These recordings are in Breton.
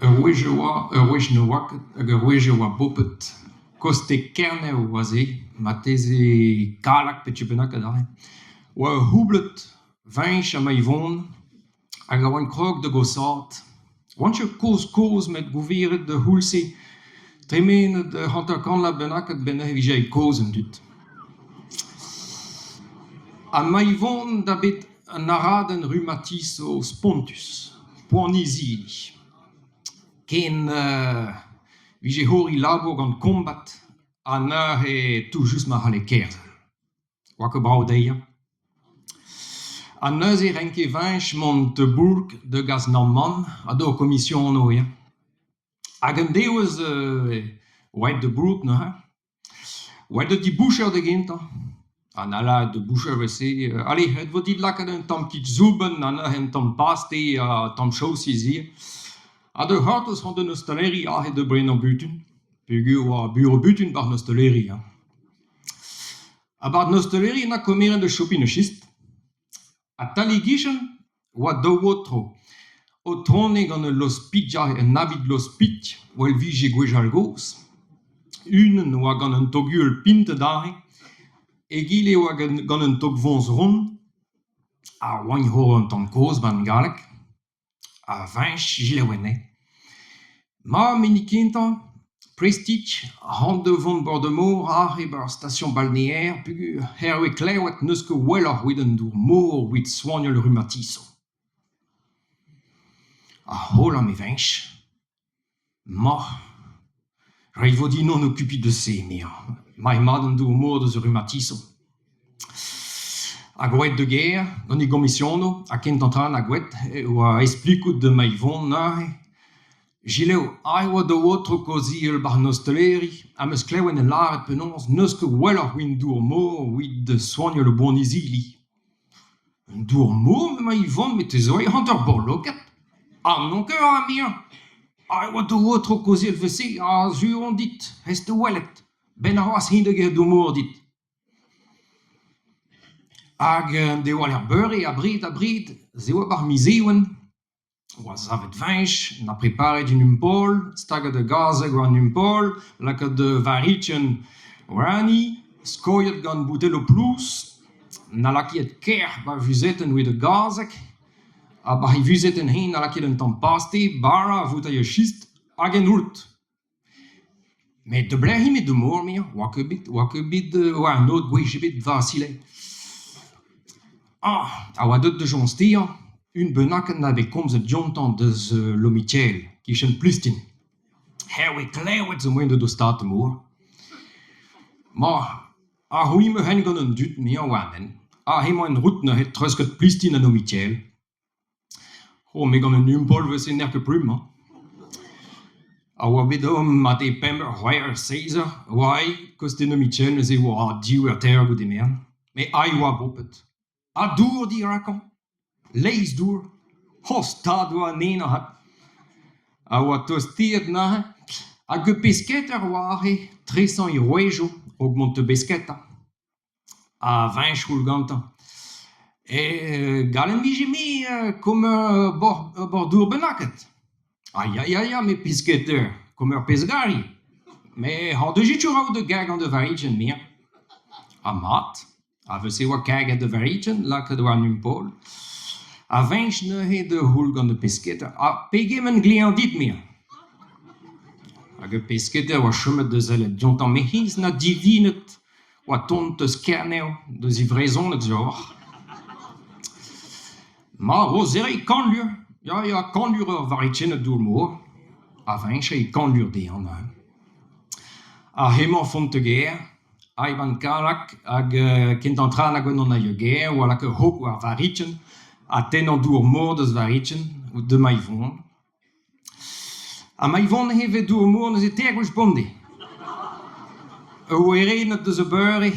ur wech ne oaket hag ur wech oa bopet. Koste kerne oaze, ma teze kalak petu bennak adare. Oa ur houblet vinch a maivon hag a oan krog de gosart. Oantche koz met gouviret de houlse tremenet de hanterkan la bennak et bennak vijay koz en dut. A maivon da bet an araden rhumatiso spontus, poanizili. Ken vije hori labour gant kombat an eur e tout just ma hale kerzel. Oa ke brao deia. An eus e renke vinch mont de bourg de gaz namman a do komisyon no ya. Hag en deouz oet de bourg no ha. Oet de di boucher de genta. An ala de boucher vese. Allez, et vo dit laket un tam kit zouben an eur en tam paste a tam chaussizir. A de hartos van de nosteleri a he de brenn butun. Pugu oa buro butun bar nosteleri. A bar nosteleri na komeren de chopin schist. A taligischen oa do wotro. O trone gant l'ospidja en nabit l'ospid oel vije gwejal gos. Unen oa gant un togul pinte dare. E gile oa gant un tog vons rond. A oan hor un tam koz ban galek. A vinch gilewenne. Ma minikenta, prestich, rand devant Bordemont, ar e bar station balnéaire, pugu herwe klewet neus ket weller wid un dour mor wid soagnol rhumatiso. A holam e vinch. Ma, reiñ vo di non okupit de se, ma e mad un dour mor deus rhumatiso. A gouet de guerre, gant e gomissiono, a kent an tran a gouet, oa esplikout de maivon nahe. Gileo, a oa do wotro kozi ul bar nosteleri, a meus klewen en laret penons, neus ket weller win dour mor wid de soagnol o bonizili. Un dour mor me maivon met eus oe hanter borloket. A non ket a mir. A oa do wotro kozi el vese, a zuon dit, est de welet. Ben a oas hindeg dour mor dit. Hag de oa l'er beure a brid, ze oa bar mizeouen, oa zavet vinch, na preparet un umpol, staget de gazeg oa un umpol, lakaat de varitchen rani, skoet gant boutel o plus, na lakiet ker ba vuzeten oe de gazeg, a ba hi vuzeten hen na lakiet un tamm paste, bara vout a schist, hag en oult. Met de blehi met de mor mir, oa ket bit, oa an od gwech vasile. A oa dot de jont stia, un bennaket na bet komz et jontan deus lomitiel, kichen plustin. Herwe klewet zo moen de dostat mor. Ma, a hui me hen gant un dut mi a oanen. A he mo en rout na het treusket plustin an lomitiel. Me gant un umpol veus en ner ket plum. A oa bet om mat e pember c'hwer seizer, oai, kost en lomitiel neus e oa diou er ter gout e mern. Me a oa bopet. A dour di rakan. Leiz dour. Stad oa nen a hat. A oa tostiet nahe. A ge pesketer oa he 300 euroejo augment de besketa. A 20 choul gantan. Galen vije me kom bordour bennaket. Ya, me pesketer, kom ur pesgari. Me ha de jitur out de gag an de varitchen mir. A mat. A veus e oa kaget de varitchen, lakaat oa an umpol. A vinch ne he de houl gant de pesketer. A pegem glian dit mir. Hag e pesketer oa chomet de zelet jontan me hiz na divinet oa tont eus kerneo deus ivrezonet zor. Ma o zere e kanlur. Ya, kanlur ur varitchen et dour mor. A vinch e kanlur dean. A hemañ font te ger. A evan kalak hag kent an tran a gant an a ger, oa lak hok war varitchen, a ten an dour mor deus varitchen, ou de maivon. A maivon hevet dour mor neus e ter gwech bonde. O erenet deus e beure,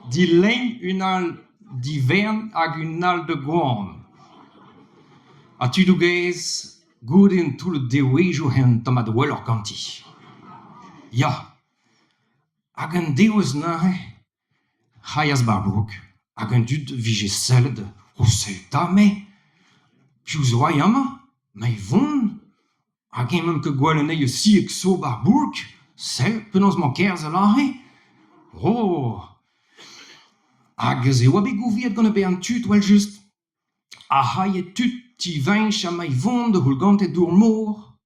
di lein un al di vern hag un al de goan. A tudougez, goudenn tout le dewejo hen tamad weller ganti. Ya. Hag an deouz nahe, c'haias barbouk, hag an dud vije sellet, o selta me, piou zo a yama, ma e vont, a même que gwalene si so bar bourk, sel, penons man kerz la he. Oh, hag ze oa bet gouviet gant be an tut, wel just. A haie tut ti vinch a mai vond de hulgantet dour mor.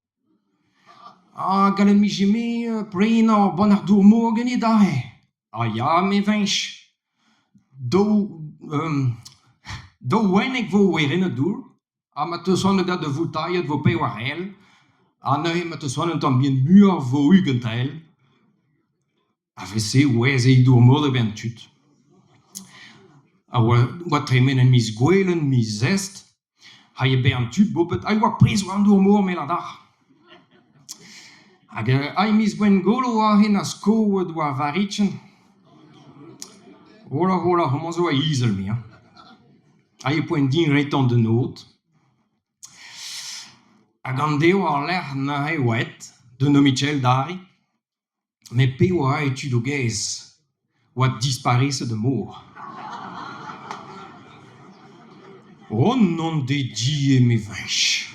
A galen mi jeme prein ar bon ar dour mor genne da he. A ya, me vinch. Do wennek vo weren dour. A ma te sonne da de voutaiet vo pe war el. A neuhe ma te sonne an bien muur vo ugent el. A vese ouez e dour mor de ben tut. A oa tremen en mis gwelen, mis est. Ha ye be an tut bopet, a oa prez war an dour mor me la dar. Hag a mis gwen golo a hen a sko doa varitchen. Hola, homan zo a izel mi. A ye poen din retan de not. Hag an deo ar ler na he oet, de no Michel dari. Me pe oa etud o gez, oa disparese de mor. O non de die me vinch.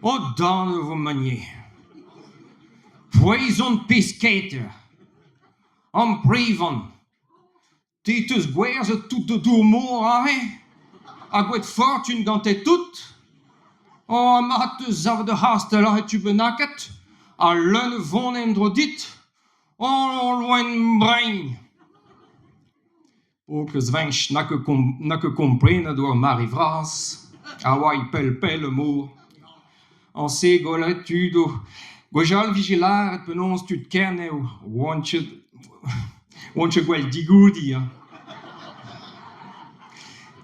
O dan vo manier. Poison pesketer. An prevan. Te teus gwerz tout de dour mor a he. A gwet fortune gant e tout. O ma te zav de hastel a tu benaket. A leun von en dro dit. O loen brein. O keus vinch na ke komprena doar mari vras. A oa pel mor. An se golet tu do. Gwejal vigilar et penons tu kerne o wantche gwell digoudi.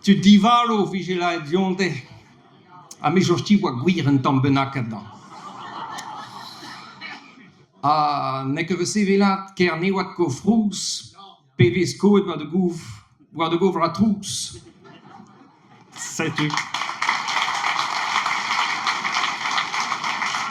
Tu divalo vigila et dionte. A me josti oa gwir en tamm benaket dan. A nek eus sevelat kerne oat ko frous. PV's koet war de gouv a trous. Setu.